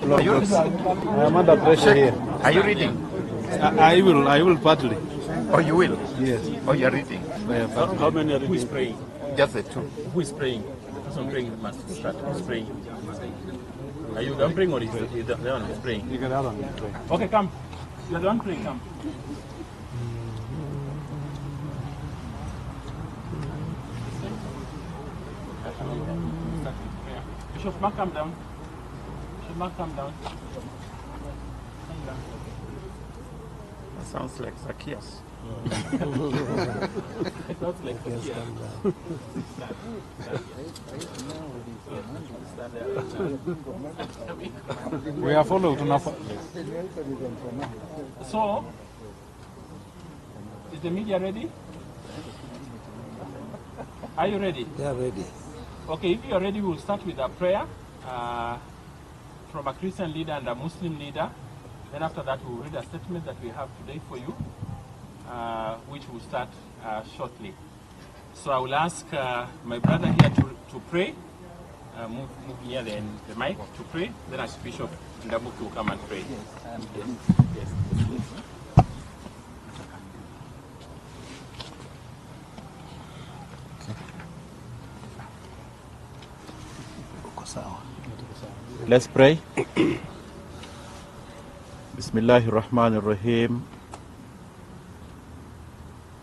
Are you reading? I am under pressure here. Are you reading? I will partly. Oh, you will? Yes. Oh, you are reading? How many are reading? Who is praying? Just the two. Who is praying? The person praying must start. Who is praying? Are you done praying or is the one who is praying? You can have one pray. Okay, come. You are done praying, come. Bishop Mark, come down. Bishop Mark, come down. That sounds like Zacchaeus. It sounds like We are following. So, is the media ready? Are you ready? They are ready. Okay, if you are ready, we'll start with a prayer from a Christian leader and a Muslim leader. Then after that, we'll read a statement that we have today for you, which will start shortly. So I will ask my brother here to pray. Move near the mic to pray. Then Archbishop Ndabuki will come and pray. Yes. Let's pray. Bismillahirrahmanirrahim.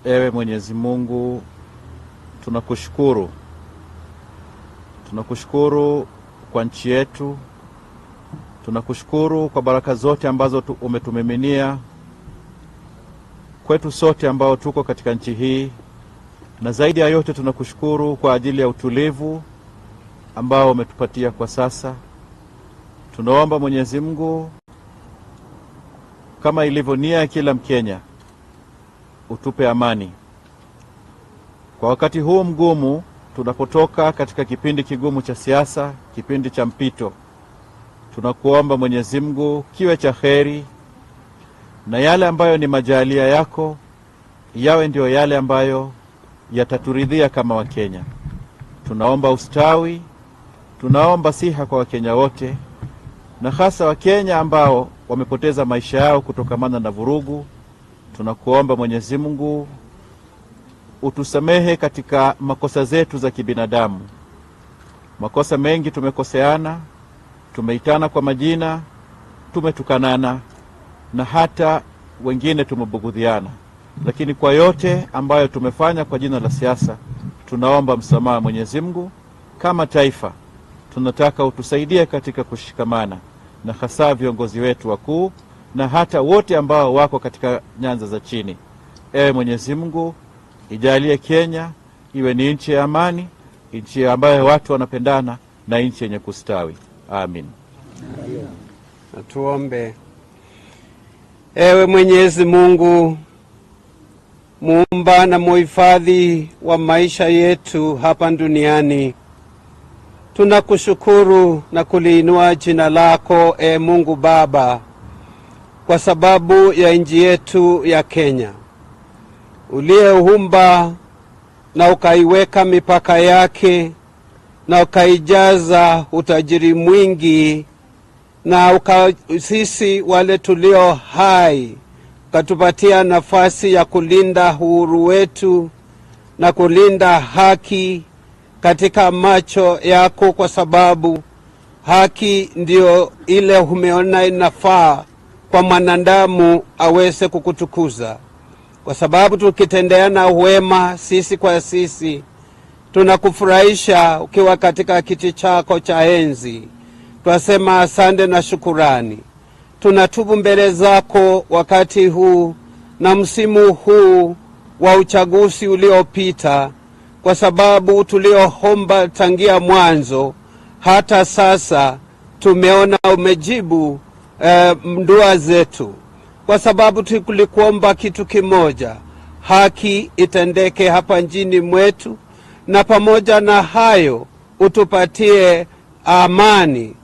Ewe Mwenyezi Mungu, tunakushukuru. Tunakushukuru kwa nchi yetu. Tunakushukuru kwa baraka zote ambazo umetumiminia kwetu sote ambao tuko katika nchi hii. Na zaidi ya yote tunakushukuru kwa ajili ya utulivu ambao umetupatia kwa sasa. Tunaomba Mwenyezi Mungu, kama ilivyo nia ya kila Mkenya, utupe amani. Kwa wakati huu mgumu, tunapotoka katika kipindi kigumu cha siasa, kipindi cha mpito, tunakuomba Mwenyezi Mungu kiwe cha kheri, na yale ambayo ni majalia yako yawe ndio yale ambayo yataturidhia kama Wakenya. Tunaomba ustawi, tunaomba siha kwa Wakenya wote, na hasa Wakenya ambao wamepoteza maisha yao kutokamana na vurugu. Tunakuomba Mwenyezi Mungu utusamehe katika makosa zetu za kibinadamu. Makosa mengi tumekoseana, tumeitana kwa majina, tumetukanana, na hata wengine tumebugudhiana. Lakini kwa yote ambayo tumefanya kwa jina la siasa, tunaomba msamaha Mwenyezi Mungu. Kama taifa, tunataka utusaidie katika kushikamana, na hasa viongozi wetu wakuu na hata wote ambao wako katika nyanza za chini. Ewe Mwenyezi Mungu, ijalie Kenya iwe ni nchi ya amani, nchi ambayo watu wanapendana, na nchi yenye kustawi. Amin. Na tuombe. Ewe Mwenyezi Mungu, muumba na muhifadhi wa maisha yetu hapa duniani, tunakushukuru na kuliinua jina lako, Mungu Baba, kwa sababu ya nchi yetu ya Kenya, uliyeumba na ukaiweka mipaka yake na ukaijaza utajiri mwingi, na sisi wale tulio hai ukatupatia nafasi ya kulinda uhuru wetu na kulinda haki katika macho yako, kwa sababu haki ndio ile umeona inafaa kwa mwanadamu aweze kukutukuza. Kwa sababu tukitendeana wema sisi kwa sisi, tunakufurahisha ukiwa katika kiti chako cha enzi. Twasema asante na shukurani. Tunatubu mbele zako wakati huu na msimu huu wa uchaguzi uliopita, kwa sababu tulioomba tangia mwanzo hata sasa tumeona umejibu dua zetu, kwa sababu tulikuomba kitu kimoja: haki itendeke hapa nchini mwetu, na pamoja na hayo utupatie amani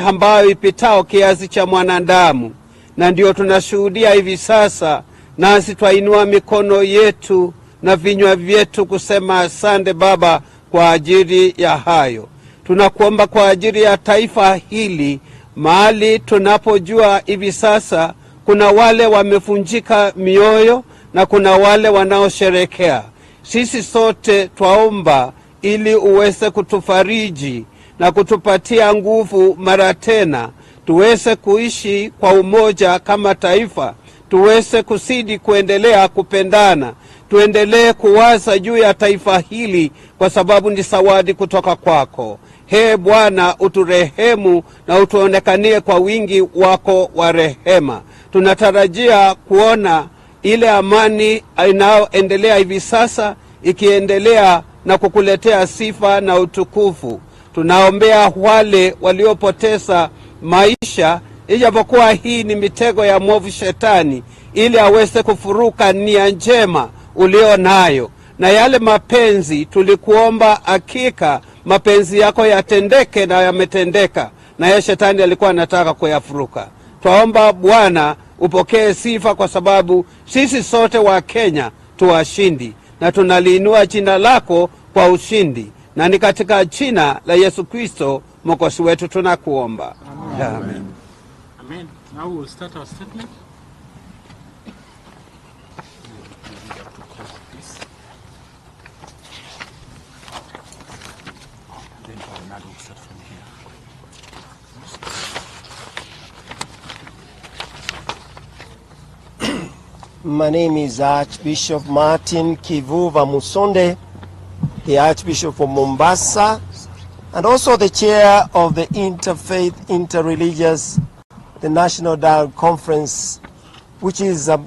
ambayo ipitao kiasi cha mwanadamu. Na ndio tunashuhudia hivi sasa, nasi twainua mikono yetu na vinywa vyetu kusema asante Baba kwa ajili ya hayo. Tunakuomba kwa ajili ya taifa hili, mahali tunapojua hivi sasa kuna wale wamevunjika mioyo na kuna wale wanaosherekea. Sisi sote twaomba ili uweze kutufariji na kutupatia nguvu mara tena, tuweze kuishi kwa umoja kama taifa, tuweze kusidi kuendelea kupendana, tuendelee kuwaza juu ya taifa hili kwa sababu ni zawadi kutoka kwako. He Bwana, uturehemu na utuonekanie kwa wingi wako wa rehema. Tunatarajia kuona ile amani inayoendelea hivi sasa ikiendelea na kukuletea sifa na utukufu. Tunaombea wale waliopoteza maisha, ijapokuwa hii ni mitego ya mwovu shetani, ili aweze kufuruka nia njema ulio nayo. Na yale mapenzi tulikuomba, hakika mapenzi yako yatendeke na yametendeka, na ya shetani alikuwa anataka kuyafuruka. Twaomba Bwana upokee sifa, kwa sababu sisi sote wa Kenya tuwashindi, na tunaliinua jina lako kwa ushindi, na ni katika jina la Yesu Kristo Mwokozi wetu tunakuomba. Amen. Amen. Now we will start our statement. My name is Archbishop Martin Kivuva Musonde, the Archbishop of Mombasa, and also the chair of the Interfaith, Interreligious, the National Dialogue Conference, which is a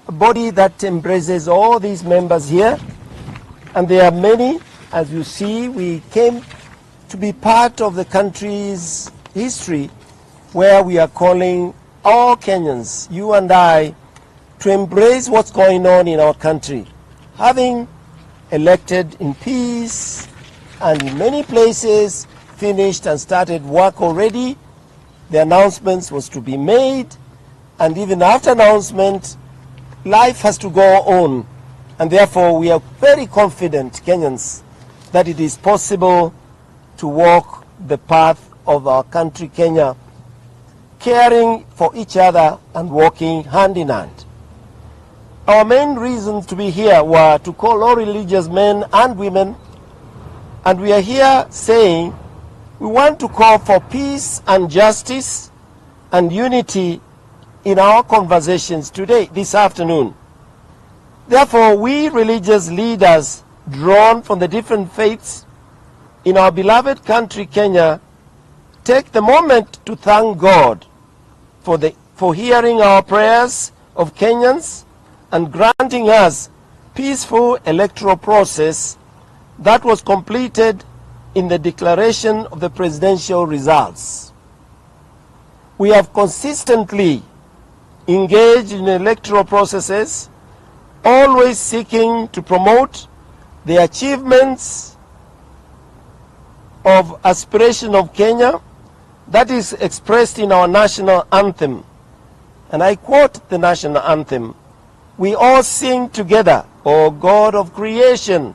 body that embraces all these members here. And there are many. As you see, we came to be part of the country's history, where we are calling all Kenyans, you and I, to embrace what's going on in our country. Having elected in peace and in many places finished and started work already, the announcements was to be made, and even after announcement, life has to go on. And therefore we are very confident, Kenyans, that it is possible to walk the path of our country, Kenya, caring for each other and walking hand in hand. Our main reasons to be here were to call all religious men and women, and we are here saying we want to call for peace and justice and unity in our conversations today, this afternoon. Therefore, we religious leaders drawn from the different faiths in our beloved country, Kenya, take the moment to thank God for hearing our prayers of Kenyans and granting us peaceful electoral process that was completed in the declaration of the presidential results. We have consistently engaged in electoral processes, always seeking to promote the achievements of aspiration of Kenya that is expressed in our national anthem. And I quote the national anthem: "We all sing together, O God of creation,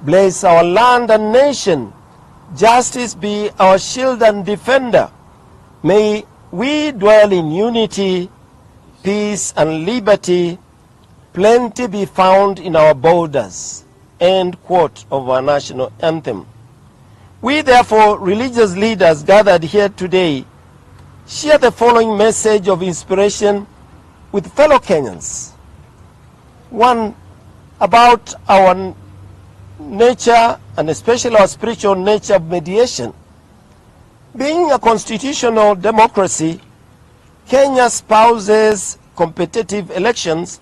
bless our land and nation, justice be our shield and defender. May we dwell in unity, peace and liberty, plenty be found in our borders." End quote of our national anthem. We therefore, religious leaders gathered here today, share the following message of inspiration with fellow Kenyans. One, about our nature, and especially our spiritual nature of mediation. Being a constitutional democracy, Kenya espouses competitive elections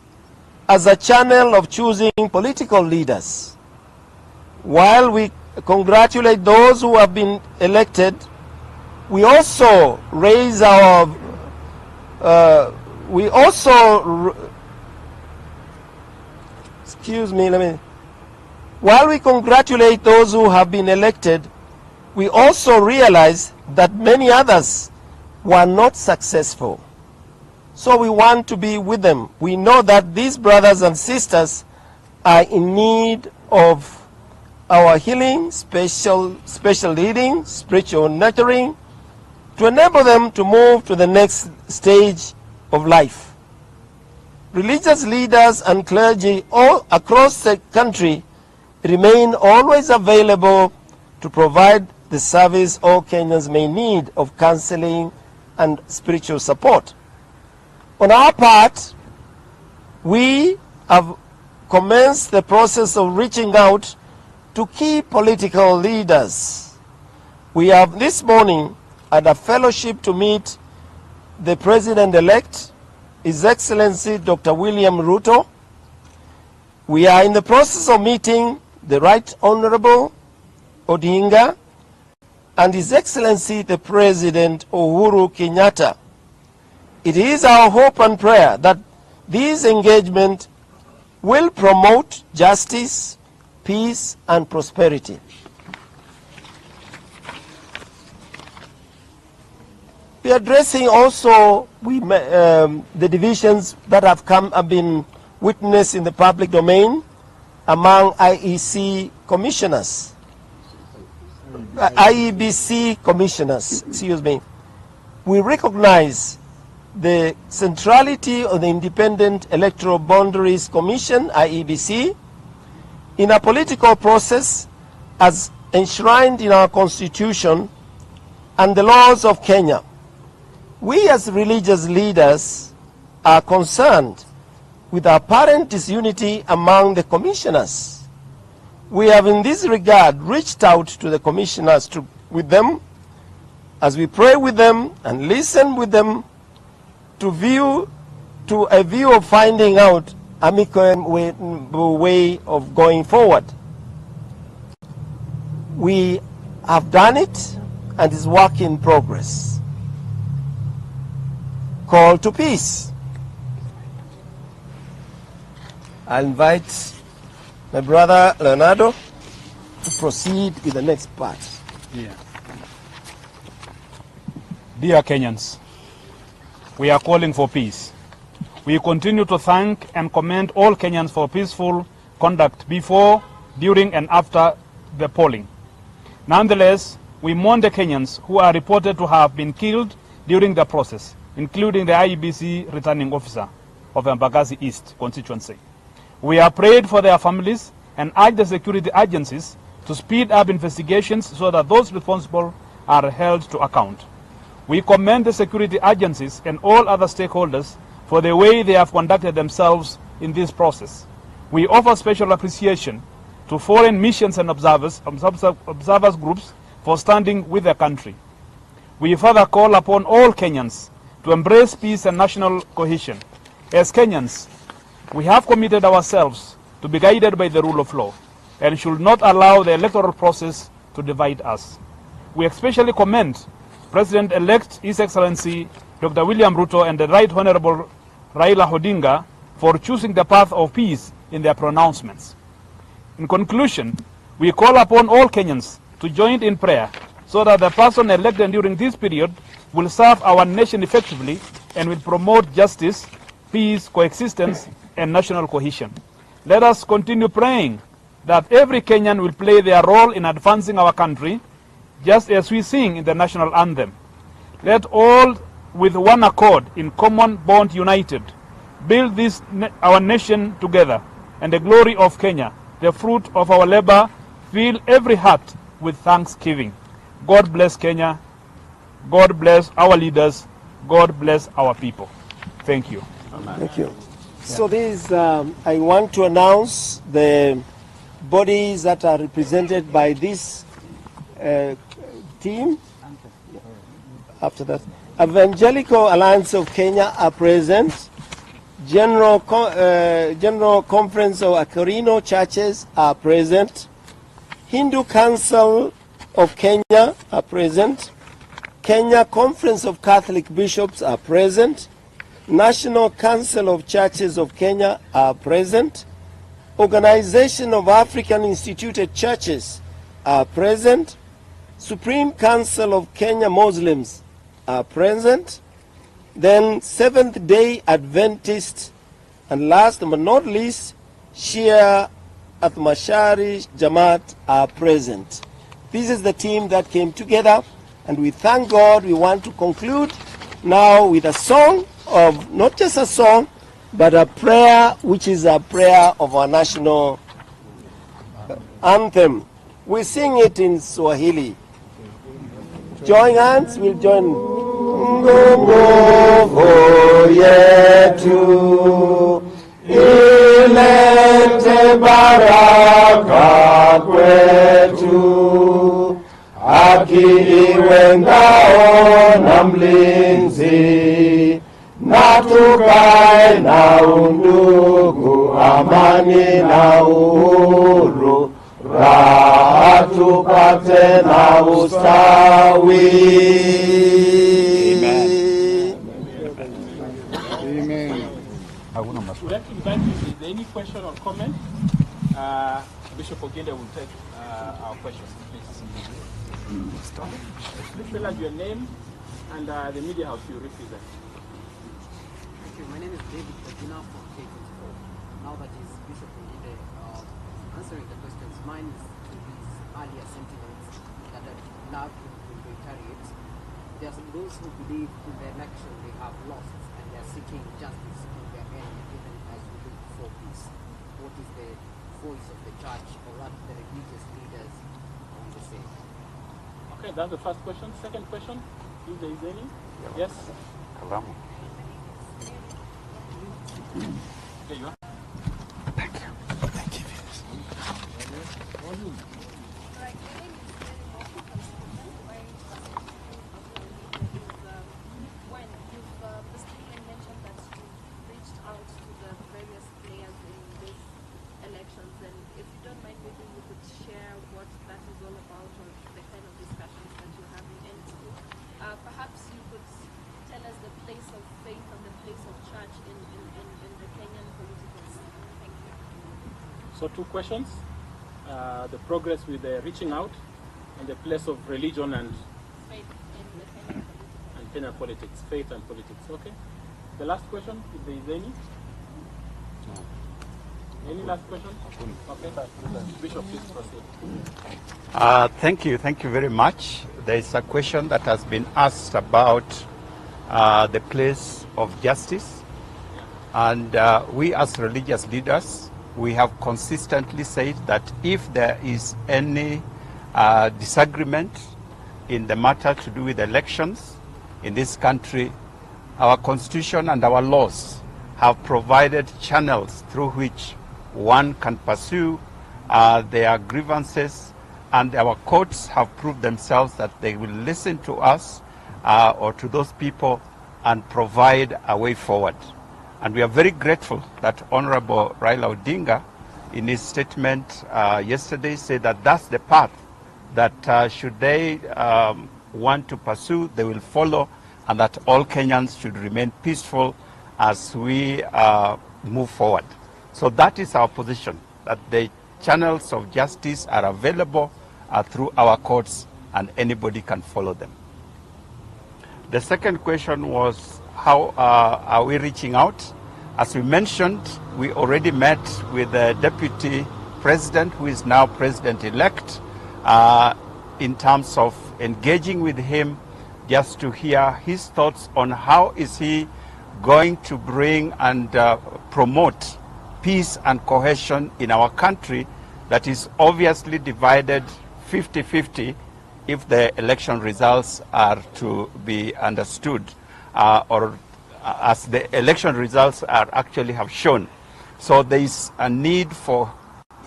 as a channel of choosing political leaders. While we congratulate those who have been elected, we also raise our while we congratulate those who have been elected, we also realize that many others were not successful. So we want to be with them. We know that these brothers and sisters are in need of our healing, special leading, spiritual nurturing, to enable them to move to the next stage of life. Religious leaders and clergy all across the country remain always available to provide the service all Kenyans may need of counseling and spiritual support. On our part, we have commenced the process of reaching out to key political leaders. We have this morning had a fellowship to meet the President-elect, His Excellency Dr. William Ruto. We are in the process of meeting the Right Honorable OTUNGA and His Excellency the President Uhuru Kenyatta. It is our hope and prayer that these engagements will promote justice, peace, and prosperity. We are addressing also the divisions that have been witnessed in the public domain among IEC commissioners, IEBC commissioners, excuse me. We recognize the centrality of the Independent Electoral Boundaries Commission, IEBC, in a political process as enshrined in our Constitution and the laws of Kenya. We as religious leaders are concerned with apparent disunity among the commissioners. We have in this regard reached out to the commissioners with them as we pray with them and listen with them to a view of finding out amicable way of going forward. We have done it and it's work in progress. Call to peace. I invite my brother Leonardo to proceed with the next part. Yeah. Dear Kenyans, we are calling for peace. We continue to thank and commend all Kenyans for peaceful conduct before, during, and after the polling. Nonetheless, we mourn the Kenyans who are reported to have been killed during the process, including the IEBC returning officer of Embakasi East constituency. We are prayed for their families and urge the security agencies to speed up investigations so that those responsible are held to account. We commend the security agencies and all other stakeholders for the way they have conducted themselves in this process. We offer special appreciation to foreign missions and observers groups for standing with the country. We further call upon all Kenyans to embrace peace and national cohesion. As Kenyans, we have committed ourselves to be guided by the rule of law and should not allow the electoral process to divide us. We especially commend President-elect His Excellency Dr. William Ruto and the Right Honorable Raila Odinga for choosing the path of peace in their pronouncements. In conclusion, we call upon all Kenyans to join in prayer so that the person elected during this period will serve our nation effectively and will promote justice, peace, coexistence, and national cohesion. Let us continue praying that every Kenyan will play their role in advancing our country, just as we sing in the national anthem. Let all with one accord in common bond united build this our nation together, and the glory of Kenya, the fruit of our labor, fill every heart with thanksgiving. God bless Kenya. God bless our leaders. God bless our people. Thank you. Thank you. So this, I want to announce the bodies that are represented by this team. After that, Evangelical Alliance of Kenya are present. General Conference of Aquilino Churches are present. Hindu Council of Kenya are present. Kenya Conference of Catholic Bishops are present. National Council of Churches of Kenya are present. Organization of African Instituted Churches are present. Supreme Council of Kenya Muslims are present. Then Seventh-day Adventists, and last but not least, Shia Athmashari Jamaat are present. This is the team that came together And we thank God. We want to conclude now with a song of, not just a song, but a prayer, which is a prayer of our national anthem. We sing it in Swahili. Join hands, we'll join. Nguvu yetu ilete baraka kwetu, haki iwe ngao na mlinzi, na tukae na undugu, amani na uhuru, raha tupate na ustawi. Would like to invite you, is there any question or comment? Bishop Ogende will take our questions, please. Please tell us your name and the media house you represent. Thank you. My name is David Ogina from K24. Now that is Bishop Ogende answering the questions, mine is to his earlier sentiments that I'd love him to reiterate. There are those who believe in the election they have lost and they are seeking justice to their end, even as we look for peace. What is the voice of the church or what the religious leaders on the same? Okay, that's the first question. Second question, if there is any. Yes? Okay, you are. Thank you. Thank you. When you've specifically mentioned that you reached out to the various players in these elections, and if you don't mind, maybe you could share what that is all about or the kind of discussions that you have in NCBA. Perhaps you could tell us the place of faith and the place of church in the Kenyan political scene. Thank you. So 2 questions. The progress with the reaching out and the place of religion and Faith in the Kenyan political Kenyan politics, faith and politics. Okay. The last question, if there is any. Any last question? Okay. Bishop, please proceed. Thank you very much. There is a question that has been asked about the place of justice. And we as religious leaders, we have consistently said that if there is any disagreement in the matter to do with elections in this country, our constitution and our laws have provided channels through which one can pursue their grievances, and our courts have proved themselves that they will listen to us or to those people and provide a way forward. And we are very grateful that Honorable Raila Odinga, in his statement yesterday, said that that's the path that should they want to pursue, they will follow, and that all Kenyans should remain peaceful as we move forward. So that is our position, that the channels of justice are available through our courts and anybody can follow them. The second question was, how are we reaching out? As we mentioned, we already met with the Deputy President, who is now President-elect, in terms of engaging with him just to hear his thoughts on how is he going to bring and promote peace and cohesion in our country that is obviously divided 50-50 if the election results are to be understood, or as the election results are actually have shown. So there is a need for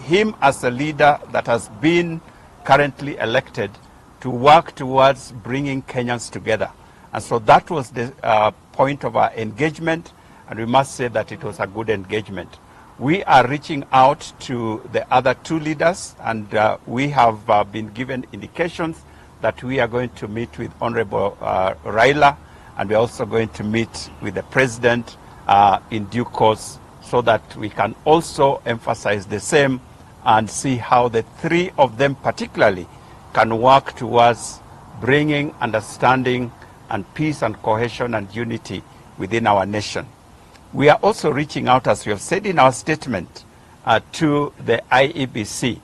him as a leader that has been currently elected to work towards bringing Kenyans together. And so that was the point of our engagement, and we must say that it was a good engagement. We are reaching out to the other 2 leaders, and we have been given indications that we are going to meet with Honorable Raila, and we're also going to meet with the President in due course, so that we can also emphasize the same and see how the 3 of them particularly can work towards bringing understanding and peace and cohesion and unity within our nation. We are also reaching out, as we have said in our statement, to the IEBC,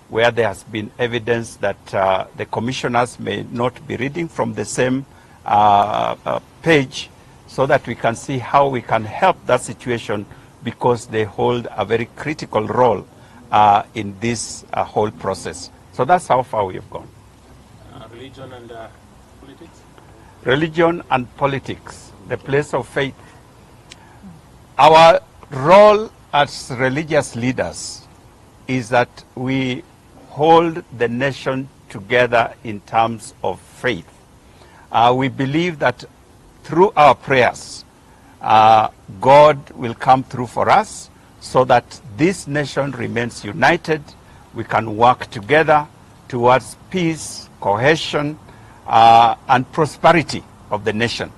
where there has been evidence that the commissioners may not be reading from the same page, so that we can see how we can help that situation, because they hold a very critical role in this whole process. So that's how far we have gone. Religion and politics? Religion and politics, the place of faith. Our role as religious leaders is that we hold the nation together in terms of faith. We believe that through our prayers, God will come through for us, so that this nation remains united. We can work together towards peace, cohesion, and prosperity of the nation.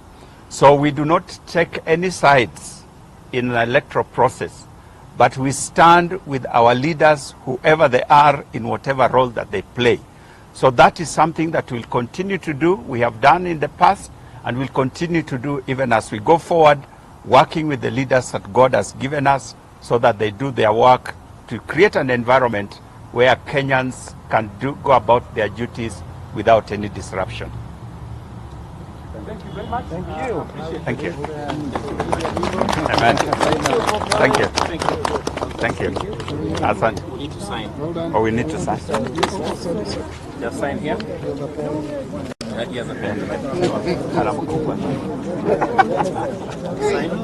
So we do not take any sides in an electoral process, but we stand with our leaders, whoever they are, in whatever role that they play. So that is something that we'll continue to do. We have done in the past, and will continue to do even as we go forward, working with the leaders that God has given us, so that they do their work to create an environment where Kenyans can go about their duties without any disruption. Thank you very much. Thank you. Thank you. Amen. Thank you. Thank you. Asante. We need to sign. Oh, we need to sign. Just sign here. Yes, Kalamu kubwa.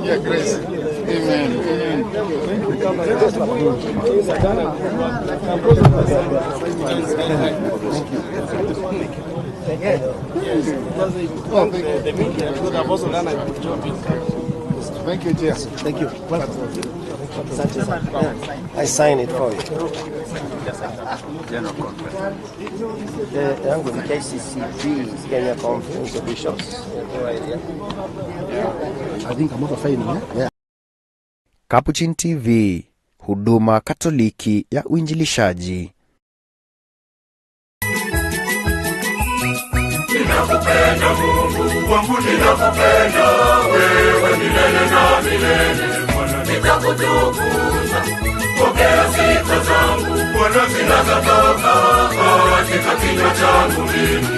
Yeah, Grace. Amen. Thank you, Jess. Thank you. I sign it for you. General Conference. The Kccb, Kenya Conference of Bishops. I think I'm not failing, yeah? Capuchin TV, huduma Katoliki ya uinjilishaji. Ninakupenda Mungu wangu, ninakupenda wewe milele na milele. Bwana nitakutukuza, pokea sifa zangu Bwana zinazotoka katika kinywa changu mimi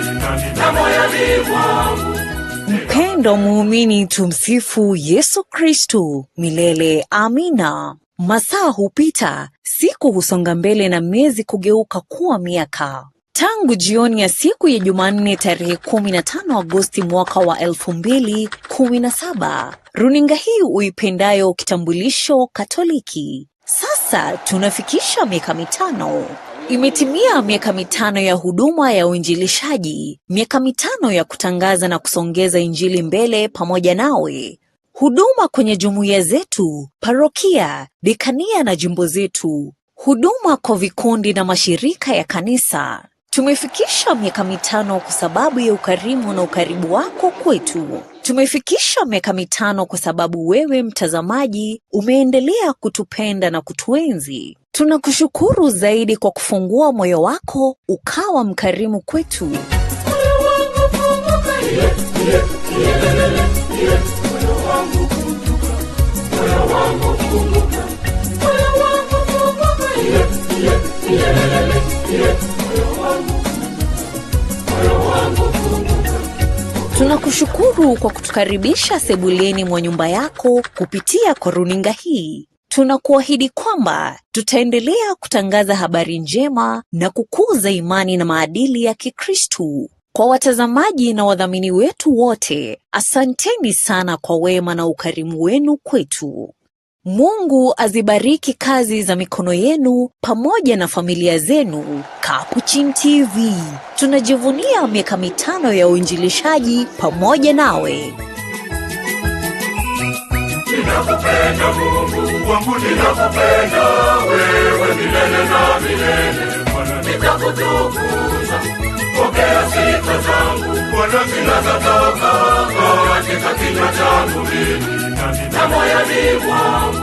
na moyoni mwangu. Mpendo muumini, tumsifu Yesu Kristo milele. Amina. Masaa hupita, siku husonga mbele na miezi kugeuka kuwa miaka. Tangu jioni ya siku ya Jumanne tarehe 15 Agosti mwaka wa 2017, runinga hii uipendayo kitambulisho Katoliki. Sasa tunafikisha miaka 5. Imetimia miaka 5 ya huduma ya uinjilishaji, miaka 5 ya kutangaza na kusongeza injili mbele pamoja nawe. Huduma kwenye jumuiya zetu, parokia, dekania na jimbo zetu. Huduma kwa vikundi na mashirika ya kanisa. Tumefikisha miaka 5 kwa sababu ya ukarimu na ukaribu wako kwetu. Tumefikisha miaka 5 kwa sababu wewe mtazamaji umeendelea kutupenda na kutuenzi. Tunakushukuru zaidi kwa kufungua moyo wako ukawa mkarimu kwetu. Tunakushukuru kwa kutukaribisha sebuleni mwa nyumba yako kupitia kwa runinga hii. Tunakuahidi kwamba tutaendelea kutangaza habari njema na kukuza imani na maadili ya Kikristo. Kwa watazamaji na wadhamini wetu wote, asanteni sana kwa wema na ukarimu wenu kwetu. Mungu azibariki kazi za mikono yenu pamoja na familia zenu. Capuchin TV, tunajivunia miaka 5 ya uinjilishaji pamoja nawe. Ninakupenda Mungu wangu, ninakupenda wewe milele na milele. Bwana nitakutukuza, pokea sifa zangu Bwana zinazotoka katika kinywa changu mimi na moyoni mwangu.